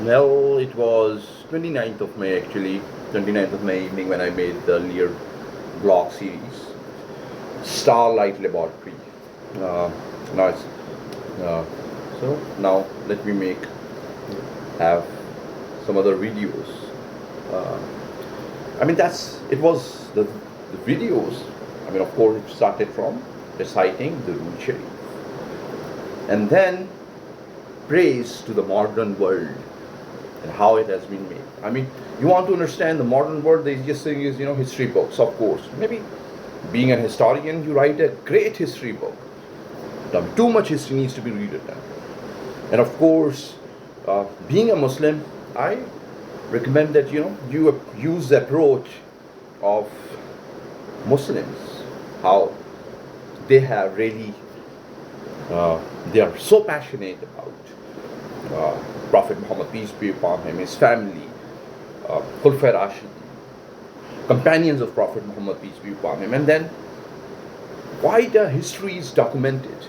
Well, it was 29th of May actually, 29th of May evening when I made the earlier blog series, Starlight Laboratory. Uh, Nice. Uh, so now let me have some other videos. Uh, I mean, it was the videos. I mean, of course, it started from reciting the Root Sharif and then praise to the modern world and how it has been made. I mean, you want to understand the modern world, the easiest thing is, history books, of course. Maybe being an historian, you write a great history book. Too much history needs to be rewritten. And of course, being a Muslim, I recommend that, you use the approach of Muslims, how they have really, they are so passionate about Prophet Muhammad, peace be upon him, his family, Khulafai Rashid, companions of Prophet Muhammad, peace be upon him, and then quite a history is documented.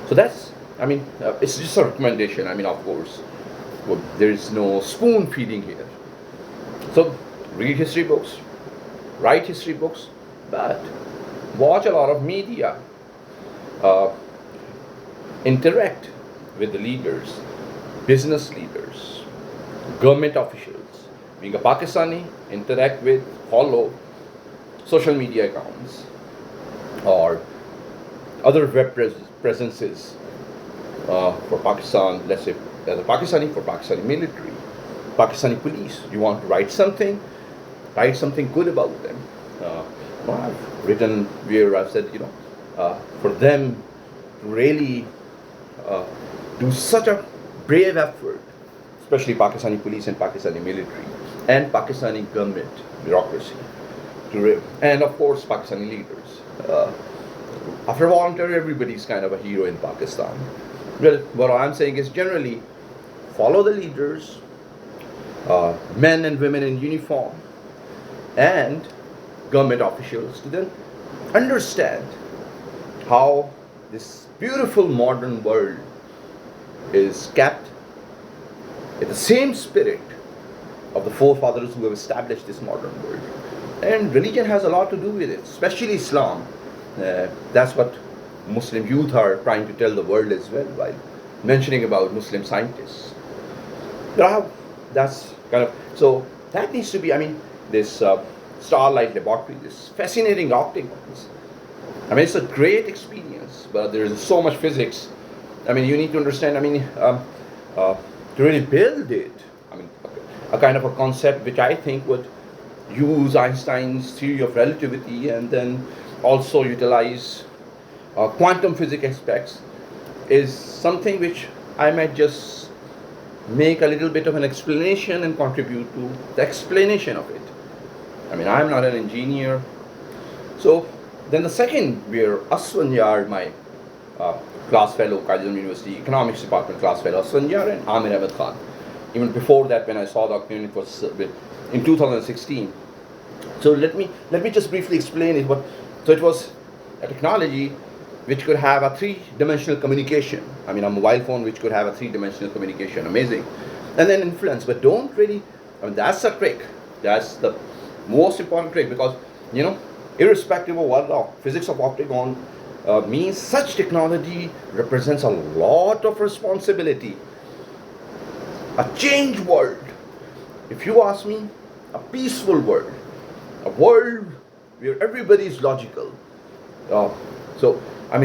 So that's, it's just a recommendation. I mean, of course, there is no spoon feeding here. So read history books, write history books, but watch a lot of media, uh, interact with the leaders, business leaders, government officials. Being a Pakistani, interact with, follow social media accounts or other web presences for Pakistan, let's say as a Pakistani, for Pakistani military, Pakistani police. You want to write something good about them. I've written where I've said, for them to really do such a brave effort, especially Pakistani police and Pakistani military and Pakistani government bureaucracy, and of course Pakistani leaders. After volunteer, everybody's kind of a hero in Pakistan. Well, what I'm saying is generally follow the leaders, men and women in uniform, and government officials to then understand how this beautiful modern world is kept in the same spirit of the forefathers who have established this modern world. And religion has a lot to do with it, especially Islam. That's what Muslim youth are trying to tell the world as well while mentioning about Muslim scientists. That's kind of, so that needs to be, this Starlight Laboratory, this fascinating opticals. It's a great experience, but there is so much physics. You need to understand, to really build it, a kind of a concept which I think would use Einstein's theory of relativity and then also utilize quantum physics aspects is something which I might just make a little bit of an explanation and contribute to the explanation of it. I'm not an engineer. So then the second, where Aswanyar, my class fellow, Kaizen University Economics Department class fellow, Aswanyar and Amir Ahmed Khan. Even before that, when I saw the opportunity, it was in 2016. So let me just briefly explain it. So it was a technology which could have a three-dimensional communication. A mobile phone which could have a three-dimensional communication. Amazing. And then influence. But don't really, that's the trick. That's the most important trick, because, irrespective of what the physics of optic means, such technology represents a lot of responsibility. A changed world. If you ask me, a peaceful world. A world where everybody is logical.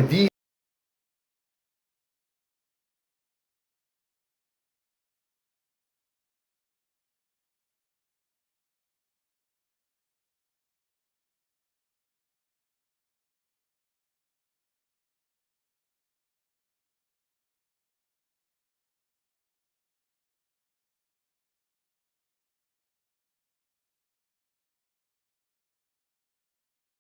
These